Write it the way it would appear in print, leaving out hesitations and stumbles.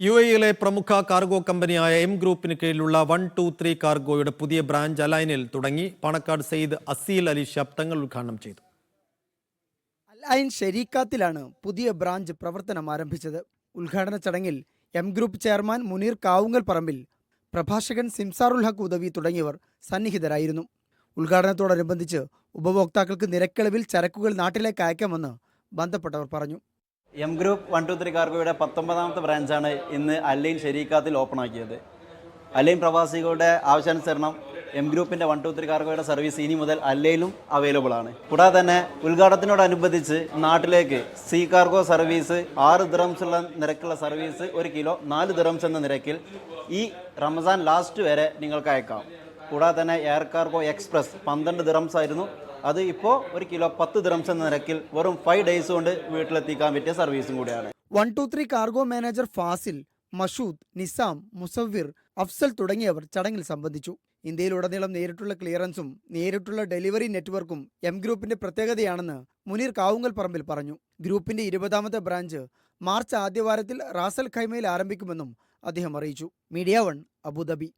യുഎഇയിലെ പ്രമുഖ കാർഗോ കമ്പനിയായ എം ഗ്രൂപ്പിന് കീഴിലുള്ള 123 കാർഗോയുടെ പുതിയ ബ്രാഞ്ച് അലൈനിൽ തുടങ്ങി. പാണക്കാട് സെയ്ദ് അസീൽ അലി ശബ്ദങ്ങൾ ഉദ്ഘാടനം ചെയ്തു. അലൈൻ ഷെരീക്കാത്തിലാണ് പുതിയ ബ്രാഞ്ച് പ്രവർത്തനം ആരംഭിച്ചത്. ഉദ്ഘാടന ചടങ്ങിൽ M group chairman Muneer Kavungal Parambil, പ്രഭാഷകൻ സിംസാറുൽ ഹക്ക് ഉദവി തുടങ്ങിയവർ സന്നിഹിതരായിരുന്നു. ഉദ്ഘാടനത്തോടനുബന്ധിച്ച് ഉപഭോക്താക്കൾക്ക് നിരക്കിളവിൽ ചരക്കുകൾ നാട്ടിലേക്ക് അയക്കാമെന്ന് ബന്ധപ്പെട്ടവർ പറഞ്ഞു. എം ഗ്രൂപ്പ് 123 കാർഗോയുടെ 19ാമത്തെ ബ്രാഞ്ചാണ് ഇന്ന് അലൈൻ ഷെരീക്കാത്തിൽ ഓപ്പൺ ആക്കിയത്. അലൈൻ പ്രവാസികളുടെ ആവശ്യാനുസരണം എം ഗ്രൂപ്പിൻ്റെ 123 കാർഗോയുടെ സർവീസ് ഇനി മുതൽ അലൈനിലും അവൈലബിൾ ആണ്. കൂടാതെ തന്നെ ഉദ്ഘാടനത്തിനോടനുബന്ധിച്ച് നാട്ടിലേക്ക് സീ കാർഗോ സർവീസ് 6 ദിറംസ് ഉള്ള നിരക്കുള്ള സർവീസ് 1 കിലോ 4 ദിറംസ് എന്ന നിരക്കിൽ ഈ റമസാൻ ലാസ്റ്റ് വരെ നിങ്ങൾക്ക് അയക്കാം. കൂടാതെ തന്നെ എയർ കാർഗോ എക്സ്പ്രസ് 12 ദിറംസ് ആയിരുന്നു, അത് ഇപ്പോൾ 1 കിലോ 10 ദിറംസ് എന്ന നിരക്കിൽ വെറും 5 ഡേയ്സ് കൊണ്ട് വീട്ടിലെത്തിക്കാൻ പറ്റിയ സർവീസും കൂടിയാണ്. 123 കാർഗോ മാനേജർ ഫാസിൽ, മഷൂദ്, നിസാം, മുസവ്വിർ, അഫ്സൽ തുടങ്ങിയവർ ചടങ്ങിൽ സംബന്ധിച്ചു. ഇന്ത്യയിലുടനീളം നേരിട്ടുള്ള ക്ലിയറൻസും നേരിട്ടുള്ള ഡെലിവറി നെറ്റ്വർക്കും എം ഗ്രൂപ്പിന്റെ പ്രത്യേകതയാണെന്ന് മുനീർ കാവുങ്ങൽ പറമ്പിൽ പറഞ്ഞു. ഗ്രൂപ്പിന്റെ 20ാമത്തെ ബ്രാഞ്ച് മാർച്ച് ആദ്യവാരത്തിൽ റാസൽ ഖൈമയിൽ ആരംഭിക്കുമെന്നും അദ്ദേഹം അറിയിച്ചു. Media 1 Abu Dhabi.